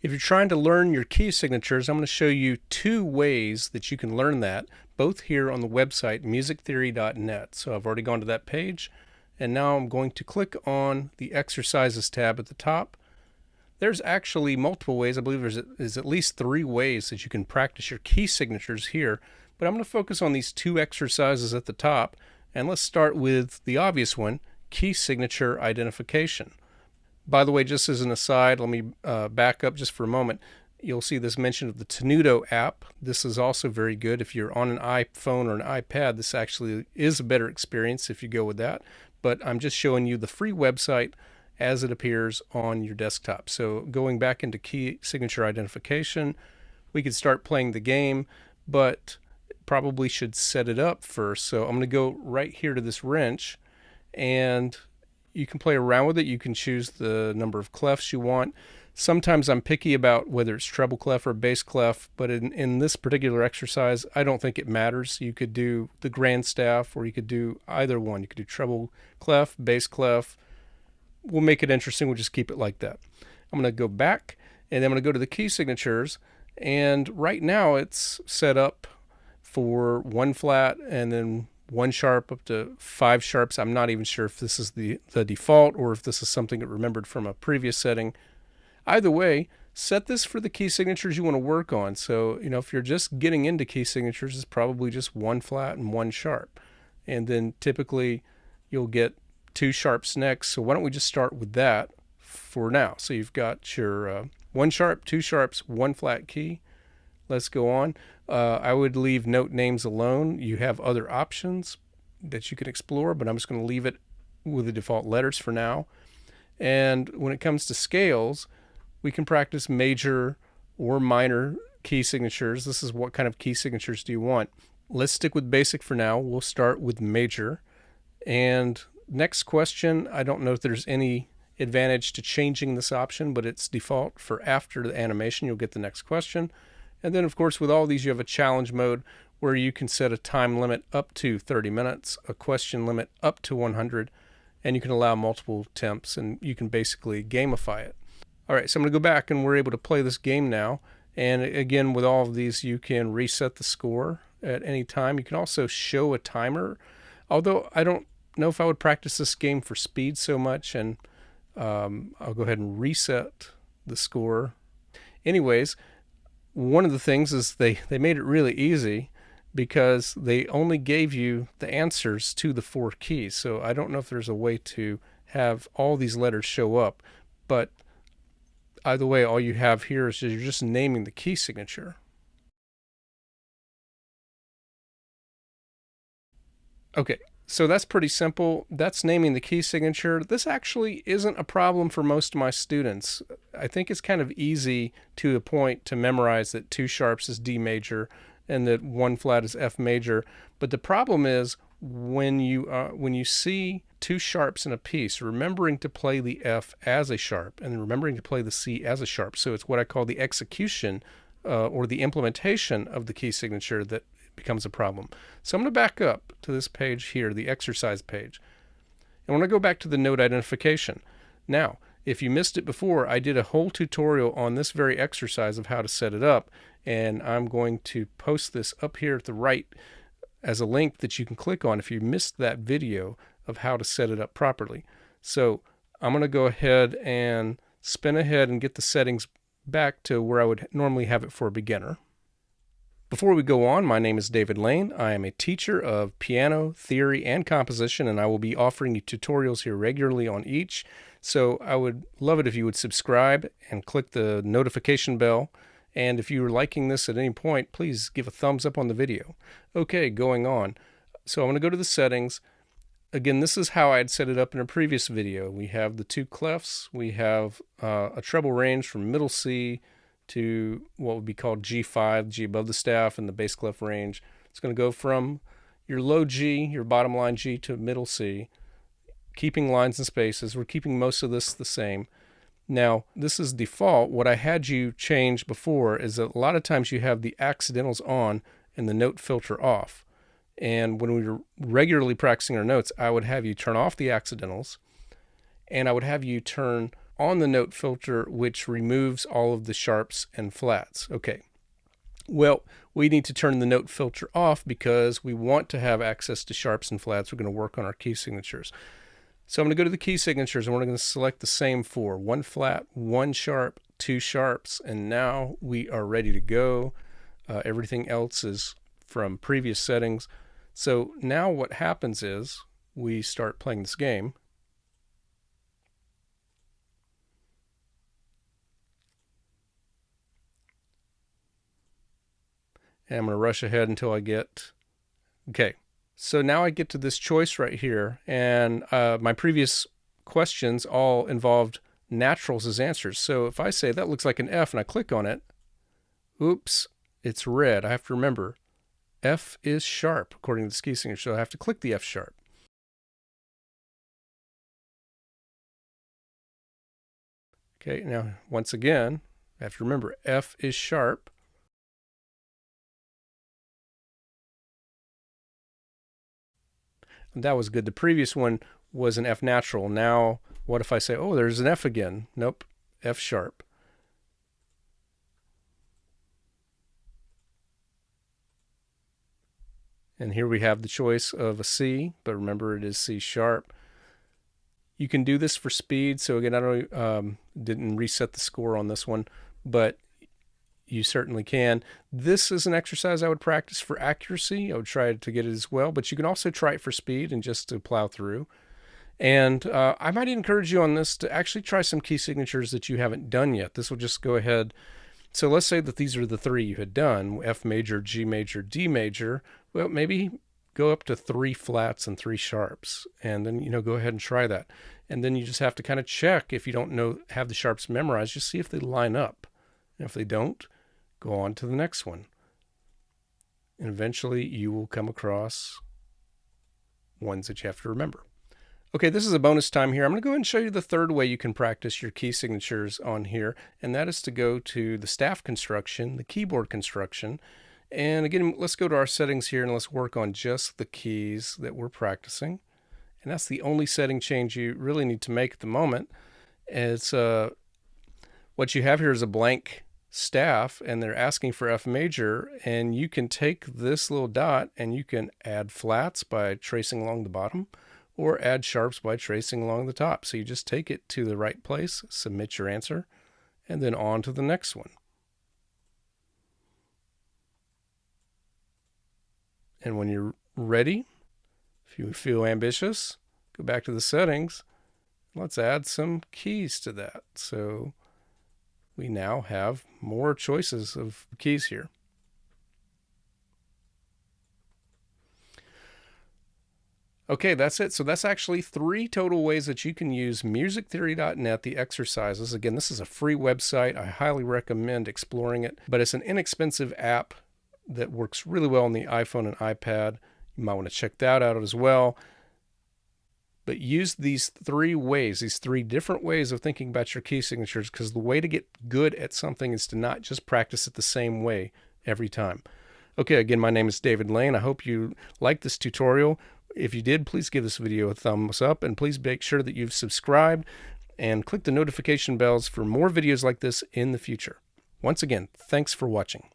If you're trying to learn your key signatures, I'm going to show you two ways that you can learn that, both here on the website musictheory.net. So I've already gone to that page, and now I'm going to click on the Exercises tab at the top. There's actually multiple ways. I believe there's at least 3 ways that you can practice your key signatures here, but I'm going to focus on these 2 exercises at the top, and let's start with the obvious one, key signature identification. By the way, just as an aside, let me back up just for a moment. You'll see this mention of the Tenuto app. This is also very good. If you're on an iPhone or an iPad, this actually is a better experience if you go with that. But I'm just showing you the free website as it appears on your desktop. So going back into key signature identification, we could start playing the game, but probably should set it up first. So I'm going to go right here to this wrench, and you can play around with it. You can choose the number of clefs you want. Sometimes I'm picky about whether it's treble clef or bass clef, but in this particular exercise, I don't think it matters. You could do the grand staff, or you could do either one. You could do treble clef, bass clef. We'll make it interesting. We'll just keep it like that. I'm going to go back, and then I'm going to go to the key signatures, and right now it's set up for 1 flat and then 1 sharp up to 5 sharps. I'm not even sure if this is the default or if this is something it remembered from a previous setting. Either way, set this for the key signatures you want to work on. So, if you're just getting into key signatures, it's probably just 1 flat and 1 sharp. And then typically you'll get 2 sharps next. So why don't we just start with that for now? So you've got your 1 sharp, 2 sharps, 1 flat key. Let's go on. I would leave note names alone. You have other options that you can explore, but I'm just going to leave it with the default letters for now. And when it comes to scales, we can practice major or minor key signatures. This is what kind of key signatures do you want. Let's stick with basic for now. We'll start with major. And next question, I don't know if there's any advantage to changing this option, but it's default for after the animation. You'll get the next question. And then, of course, with all these, you have a challenge mode where you can set a time limit up to 30 minutes, a question limit up to 100, and you can allow multiple attempts, and you can basically gamify it. All right, so I'm going to go back, and we're able to play this game now. And again, with all of these, you can reset the score at any time. You can also show a timer, although I don't know if I would practice this game for speed so much, and I'll go ahead and reset the score. Anyways, one of the things is they made it really easy because they only gave you the answers to the 4 keys. So I don't know if there's a way to have all these letters show up, but either way, all you have here is you're just naming the key signature. Okay, so that's pretty simple. That's naming the key signature. This actually isn't a problem for most of my students. I think it's kind of easy to a point to memorize that 2 sharps is D major and that 1 flat is F major. But the problem is when you see 2 sharps in a piece, remembering to play the F as a sharp and remembering to play the C as a sharp. So it's what I call the execution or the implementation of the key signature that becomes a problem. So I'm going to back up to this page here, the exercise page. And when I go back to the note identification. Now, if you missed it before, I did a whole tutorial on this very exercise of how to set it up, and I'm going to post this up here at the right as a link that you can click on if you missed that video of how to set it up properly. So I'm going to go ahead and spin ahead and get the settings back to where I would normally have it for a beginner. Before we go on, my name is David Lane. I am a teacher of piano, theory, and composition, and I will be offering you tutorials here regularly on each. So I would love it if you would subscribe and click the notification bell. And if you are liking this at any point, please give a thumbs up on the video. Okay, going on. So I'm going to go to the settings. Again, this is how I had set it up in a previous video. We have the 2 clefs. We have a treble range from middle C to what would be called G5, G above the staff, and the bass clef range. It's going to go from your low G, your bottom line G, to middle C, keeping lines and spaces. We're keeping most of this the same. Now, this is default. What I had you change before is that a lot of times you have the accidentals on and the note filter off. And when we were regularly practicing our notes, I would have you turn off the accidentals, and I would have you turn on the note filter, which removes all of the sharps and flats. Okay. Well, we need to turn the note filter off because we want to have access to sharps and flats. We're going to work on our key signatures. So I'm going to go to the key signatures and we're going to select the same four: one flat, one sharp, two sharps, and now we are ready to go. Everything else is from previous settings. So now what happens is we start playing this game. And I'm going to rush ahead until I get, okay. So now I get to this choice right here, and my previous questions all involved naturals as answers. So if I say that looks like an F and I click on it, oops, it's red. I have to remember F is sharp according to the key signature, so I have to click the F sharp. Okay, now once again, I have to remember F is sharp. And that was good. The previous one was an F natural. Now, what if I say, oh, there's an F again? Nope, F sharp. And here we have the choice of a C, but remember it is C sharp. You can do this for speed. So again, I didn't reset the score on this one, but you certainly can. This is an exercise I would practice for accuracy. I would try to get it as well, but you can also try it for speed and just to plow through. And I might encourage you on this to actually try some key signatures that you haven't done yet. This will just go ahead. So let's say that these are the three you had done: F major, G major, D major. Well, maybe go up to 3 flats and 3 sharps, and then, go ahead and try that. And then you just have to kind of check, if you don't have the sharps memorized, just see if they line up. And if they don't, go on to the next one. And eventually you will come across ones that you have to remember. Okay, this is a bonus time here. I'm going to go ahead and show you the third way you can practice your key signatures on here, and that is to go to the staff construction, the keyboard construction. And again, let's go to our settings here and let's work on just the keys that we're practicing. And that's the only setting change you really need to make at the moment. It's what you have here is a blank staff, and they're asking for F major, and you can take this little dot and you can add flats by tracing along the bottom, or add sharps by tracing along the top. So you just take it to the right place, submit your answer, and then on to the next one. And when you're ready, if you feel ambitious, go back to the settings. Let's add some keys to that. So we now have more choices of keys here. Okay, that's it. So that's actually 3 total ways that you can use musictheory.net, the exercises. Again, this is a free website. I highly recommend exploring it, but it's an inexpensive app that works really well on the iPhone and iPad. You might want to check that out as well. But use these 3 ways, these 3 different ways of thinking about your key signatures, because the way to get good at something is to not just practice it the same way every time. Okay, again, my name is David Lane. I hope you liked this tutorial. If you did, please give this video a thumbs up, and please make sure that you've subscribed and click the notification bells for more videos like this in the future. Once again, thanks for watching.